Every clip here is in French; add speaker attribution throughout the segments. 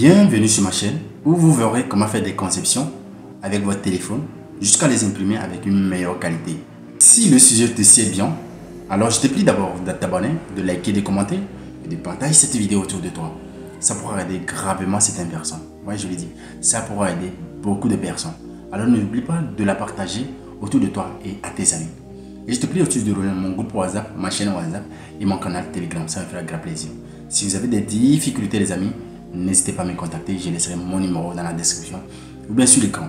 Speaker 1: Bienvenue sur ma chaîne où vous verrez comment faire des conceptions avec votre téléphone jusqu'à les imprimer avec une meilleure qualité. Si le sujet te sied bien, alors je te prie d'abord de t'abonner, de liker, de commenter et de partager cette vidéo autour de toi. Ça pourra aider gravement certaines personnes. Moi je le dis, ça pourra aider beaucoup de personnes. Alors n'oublie pas de la partager autour de toi et à tes amis. Et je te prie aussi de rejoindre mon groupe WhatsApp, ma chaîne WhatsApp et mon canal Telegram. Ça me fera grand plaisir. Si vous avez des difficultés les amis, n'hésitez pas à me contacter. Je laisserai mon numéro dans la description ou bien sur l'écran.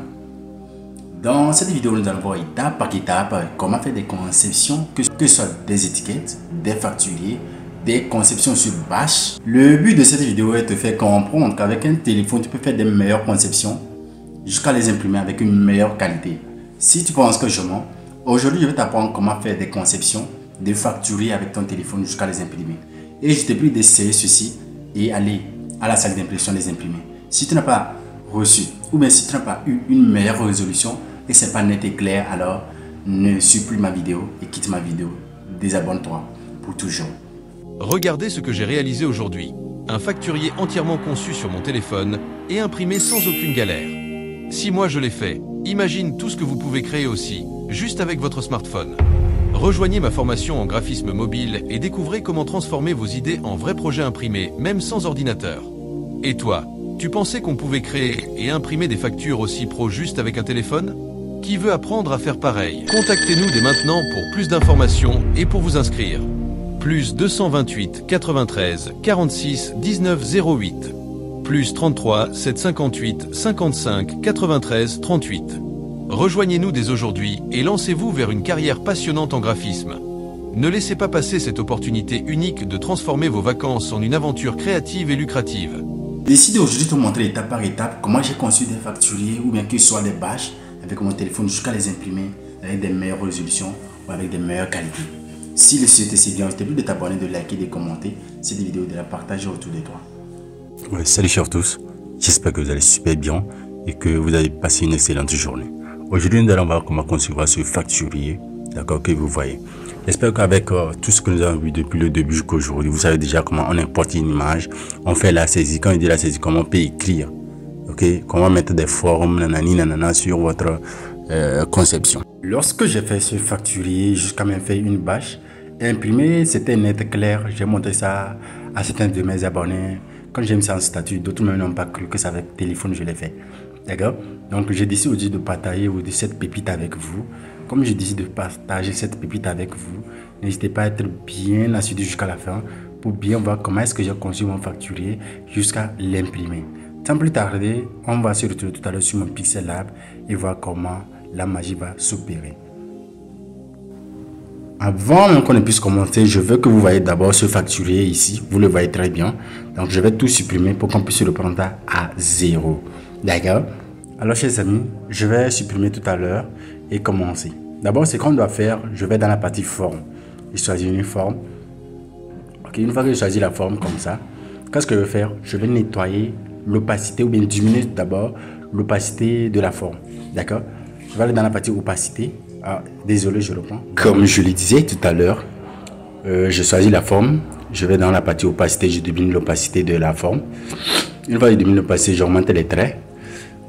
Speaker 1: Dans cette vidéo, nous allons voir étape par étape comment faire des conceptions, que ce soit des étiquettes, des facturiers, des conceptions sur Bash. Le but de cette vidéo est de te faire comprendre qu'avec un téléphone, tu peux faire des meilleures conceptions jusqu'à les imprimer avec une meilleure qualité. Si tu penses que je mens, aujourd'hui je vais t'apprendre comment faire des conceptions, des facturiers avec ton téléphone jusqu'à les imprimer. Et je te prie d'essayer ceci et aller à la salle d'impression les imprimer. Si tu n'as pas reçu ou bien si tu n'as pas eu une meilleure résolution et c'est pas net et clair, alors ne suis plus ma vidéo et quitte ma vidéo. Désabonne-toi pour toujours.
Speaker 2: Regardez ce que j'ai réalisé aujourd'hui. Un facturier entièrement conçu sur mon téléphone et imprimé sans aucune galère. Si moi je l'ai fait, imagine tout ce que vous pouvez créer aussi, juste avec votre smartphone. Rejoignez ma formation en graphisme mobile et découvrez comment transformer vos idées en vrais projets imprimés, même sans ordinateur. Et toi, tu pensais qu'on pouvait créer et imprimer des factures aussi pro juste avec un téléphone? Qui veut apprendre à faire pareil? Contactez-nous dès maintenant pour plus d'informations et pour vous inscrire. Plus 228 93 46 19 08. Plus 33 758 55 93 38. Rejoignez-nous dès aujourd'hui et lancez-vous vers une carrière passionnante en graphisme. Ne laissez pas passer cette opportunité unique de transformer vos vacances en une aventure créative et lucrative.
Speaker 1: J'ai décidé aujourd'hui de te montrer étape par étape comment j'ai conçu des facturiers ou bien que ce soit des bâches avec mon téléphone jusqu'à les imprimer avec des meilleures résolutions ou avec des meilleures qualités. Si le sujet te sied bien, je te prie de t'abonner, de liker, de commenter cette vidéo, de la partager autour de toi.
Speaker 3: Ouais, salut chers tous, j'espère que vous allez super bien et que vous avez passé une excellente journée. Aujourd'hui, nous allons voir comment concevoir ce facturier, d'accord, que vous voyez. J'espère qu'avec tout ce que nous avons vu depuis le début jusqu'à aujourd'hui, vous savez déjà comment on importe une image, on fait la saisie. Quand on dit la saisie, comment on peut écrire, ok, comment mettre des formes, nanani, nanana, sur votre conception.
Speaker 1: Lorsque j'ai fait ce facturier, jusqu'à même fait une bâche, imprimé, c'était net, clair. J'ai montré ça à certains de mes abonnés. Quand j'ai mis ça en statut, d'autres même n'ont pas cru que ça avec téléphone je l'ai fait. D'accord? Donc j'ai décidé aujourd'hui de partager cette pépite avec vous. Comme je décide de partager cette pépite avec vous, n'hésitez pas à être bien assidu jusqu'à la fin pour bien voir comment est-ce que j'ai conçu mon facturier jusqu'à l'imprimer. Sans plus tarder, on va se retrouver tout à l'heure sur mon Pixel Lab et voir comment la magie va s'opérer. Avant même qu'on ne puisse commencer, je veux que vous voyez d'abord ce facturier ici. Vous le voyez très bien. Donc je vais tout supprimer pour qu'on puisse le prendre à 0. D'accord? Alors chers amis, je vais supprimer tout à l'heure et commencer. D'abord, ce qu'on doit faire, je vais dans la partie forme. Je choisis une forme. Ok, une fois que je choisis la forme comme ça, qu'est-ce que je vais faire? Je vais nettoyer l'opacité ou bien diminuer d'abord l'opacité de la forme. D'accord? Je vais aller dans la partie opacité. Ah, désolé, je reprends. Comme je le disais tout à l'heure, je choisis la forme. Je vais dans la partie opacité, je diminue l'opacité de la forme. Une fois que je diminue l'opacité, j'augmente les traits.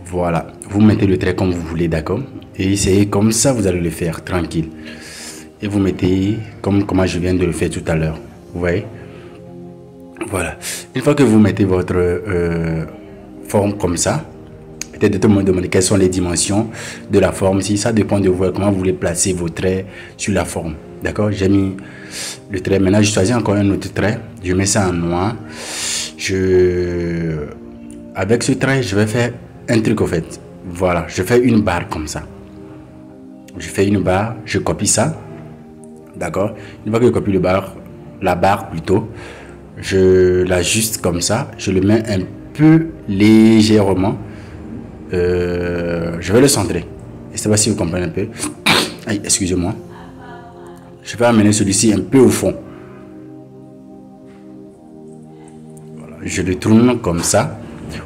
Speaker 1: Voilà, vous mettez le trait comme vous voulez, d'accord? Et c'est comme ça, vous allez le faire, tranquille. Et vous mettez comme je viens de le faire tout à l'heure. Vous voyez? Voilà. Une fois que vous mettez votre forme comme ça, peut-être de me demander quelles sont les dimensions de la forme. Si ça dépend de vous, comment vous voulez placer vos traits sur la forme. D'accord? J'ai mis le trait. Maintenant, je choisis encore un autre trait. Je mets ça en noir. Avec ce trait, je vais faire un truc au fait. Voilà, je fais une barre comme ça. Je fais une barre, je copie ça. D'accord? Une fois que je copie la barre plutôt, je l'ajuste comme ça. Je le mets un peu légèrement. Je vais le centrer. Et c'est pas si vous comprenez un peu. Aïe, excusez-moi. Je vais amener celui-ci un peu au fond. Voilà, je le tourne comme ça.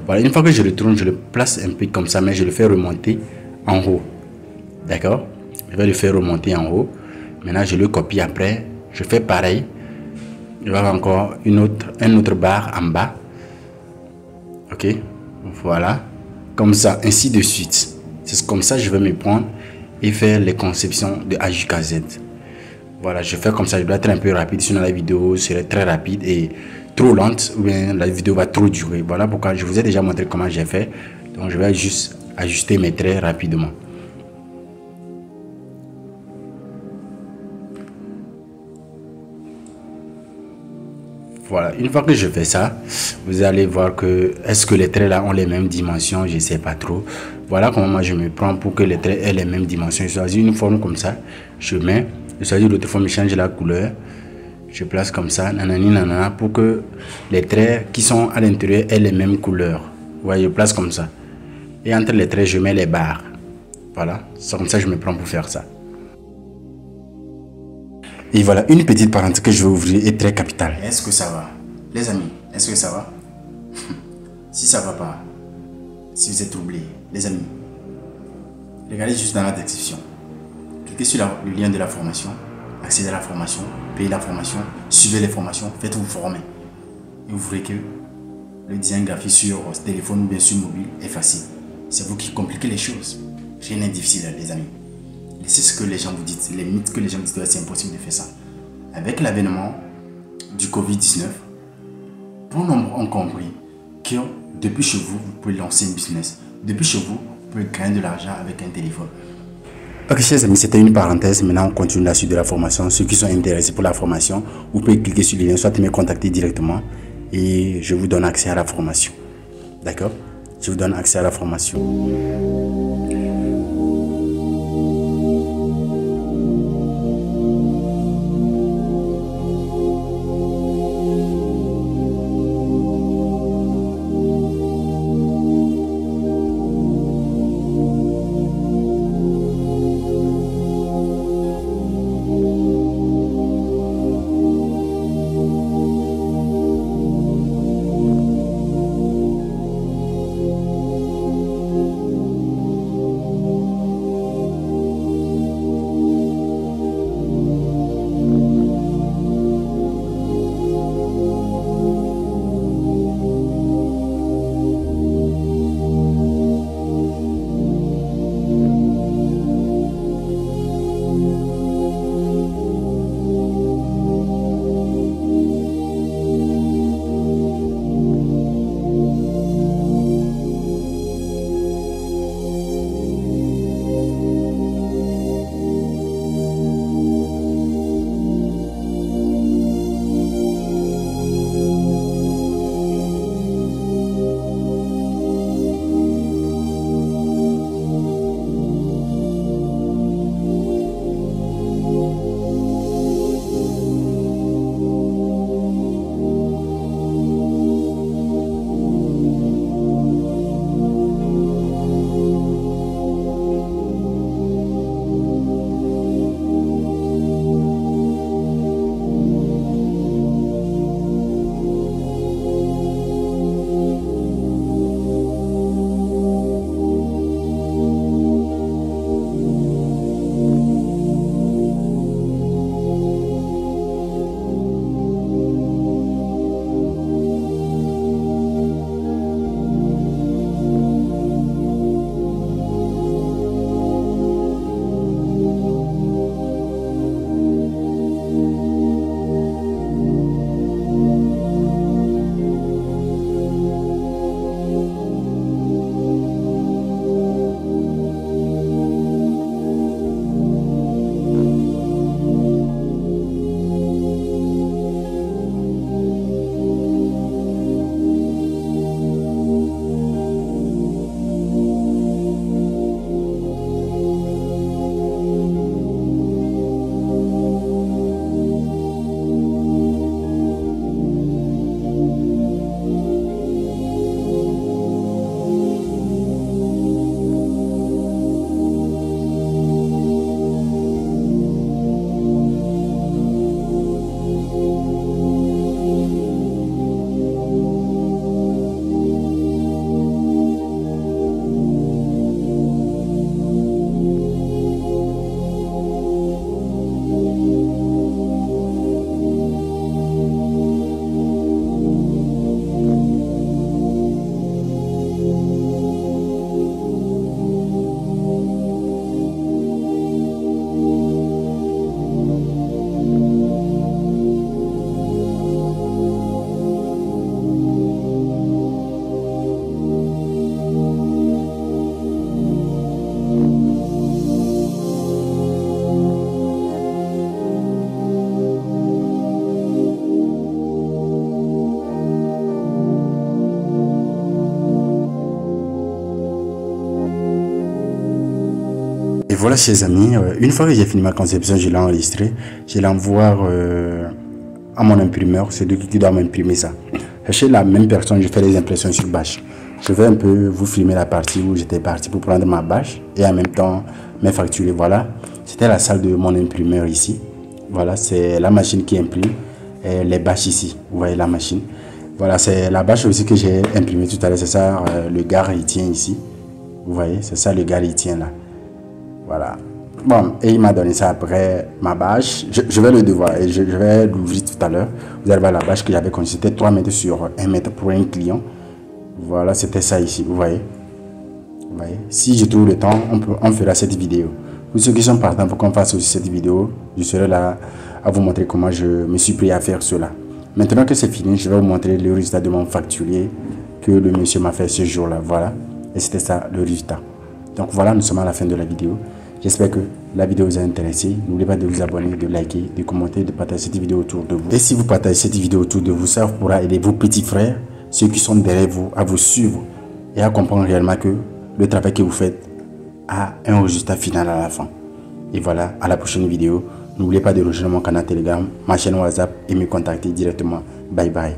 Speaker 1: Voilà, une fois que je le tourne, je le place un peu comme ça, mais je le fais remonter en haut. D'accord? Je vais le faire remonter en haut. Maintenant, je le copie après. Je fais pareil. Je vais avoir encore un autre barre en bas. Ok, voilà. Comme ça, ainsi de suite. C'est comme ça que je vais me prendre et faire les conceptions de A jusqu'à Z. Voilà, je fais comme ça. Je dois être un peu rapide. Sinon, la vidéo serait très rapide et trop lente, ou bien la vidéo va trop durer. Voilà pourquoi je vous ai déjà montré comment j'ai fait. Donc, je vais juste ajuster mes traits rapidement. Voilà, une fois que je fais ça, vous allez voir que est-ce que les traits là ont les mêmes dimensions, je sais pas trop. Voilà comment moi je me prends pour que les traits aient les mêmes dimensions. Je choisis une forme comme ça, je choisis l'autre forme, je change la couleur, je place comme ça, nanani nanana, pour que les traits qui sont à l'intérieur aient les mêmes couleurs. Vous voyez, je place comme ça. Et entre les traits, je mets les barres. Voilà, c'est comme ça que je me prends pour faire ça. Et voilà, une petite parenthèse que je vais ouvrir est très capitale. Est-ce que ça va? Les amis, est-ce que ça va? Si ça va pas, si vous êtes troublé, les amis, regardez juste dans la description. Cliquez sur le lien de la formation, accédez à la formation, payez la formation, suivez les formations, faites-vous former. Et vous verrez que le design graphique sur téléphone ou bien sur mobile est facile. C'est vous qui compliquez les choses. Rien n'est difficile, les amis. C'est ce que les gens vous disent, les mythes que les gens vous disent, c'est impossible de faire ça. Avec l'avènement du Covid-19, bon nombre ont compris que depuis chez vous, vous pouvez lancer un business. Depuis chez vous, vous pouvez gagner de l'argent avec un téléphone. Ok, chers amis, c'était une parenthèse. Maintenant, on continue la suite de la formation. Ceux qui sont intéressés pour la formation, vous pouvez cliquer sur le lien, soit me contacter directement et je vous donne accès à la formation. D'accord? Je vous donne accès à la formation. Voilà, chers amis, une fois que j'ai fini ma conception, je l'ai enregistré, je l'envoie à mon imprimeur, c'est lui qui doit m'imprimer ça. Chez la même personne, je fais les impressions sur bâche. Je vais un peu vous filmer la partie où j'étais parti pour prendre ma bâche et en même temps mes facturer. Voilà, c'était la salle de mon imprimeur ici. Voilà, c'est la machine qui imprime et les bâches ici. Vous voyez la machine. Voilà, c'est la bâche aussi que j'ai imprimée tout à l'heure. C'est ça, le gars il tient ici. Vous voyez, c'est ça le gars il tient là. Voilà. Bon, et il m'a donné ça après ma bâche. Je vais le devoir et je vais l'ouvrir tout à l'heure. Vous allez voir la bâche que j'avais conçue. C'était 3 mètres sur 1 mètre pour un client. Voilà, c'était ça ici. Vous voyez. Vous voyez. Si je trouve le temps, on fera cette vidéo. Pour ceux qui sont partants pour qu'on fasse aussi cette vidéo, je serai là à vous montrer comment je me suis pris à faire cela. Maintenant que c'est fini, je vais vous montrer le résultat de mon facturier que le monsieur m'a fait ce jour-là. Voilà. Et c'était ça le résultat. Donc voilà, nous sommes à la fin de la vidéo. J'espère que la vidéo vous a intéressé. N'oubliez pas de vous abonner, de liker, de commenter, de partager cette vidéo autour de vous. Et si vous partagez cette vidéo autour de vous, ça pourra aider vos petits frères, ceux qui sont derrière vous, à vous suivre et à comprendre réellement que le travail que vous faites a un résultat final à la fin. Et voilà, à la prochaine vidéo. N'oubliez pas de rejoindre mon canal Telegram, ma chaîne WhatsApp et me contacter directement. Bye bye.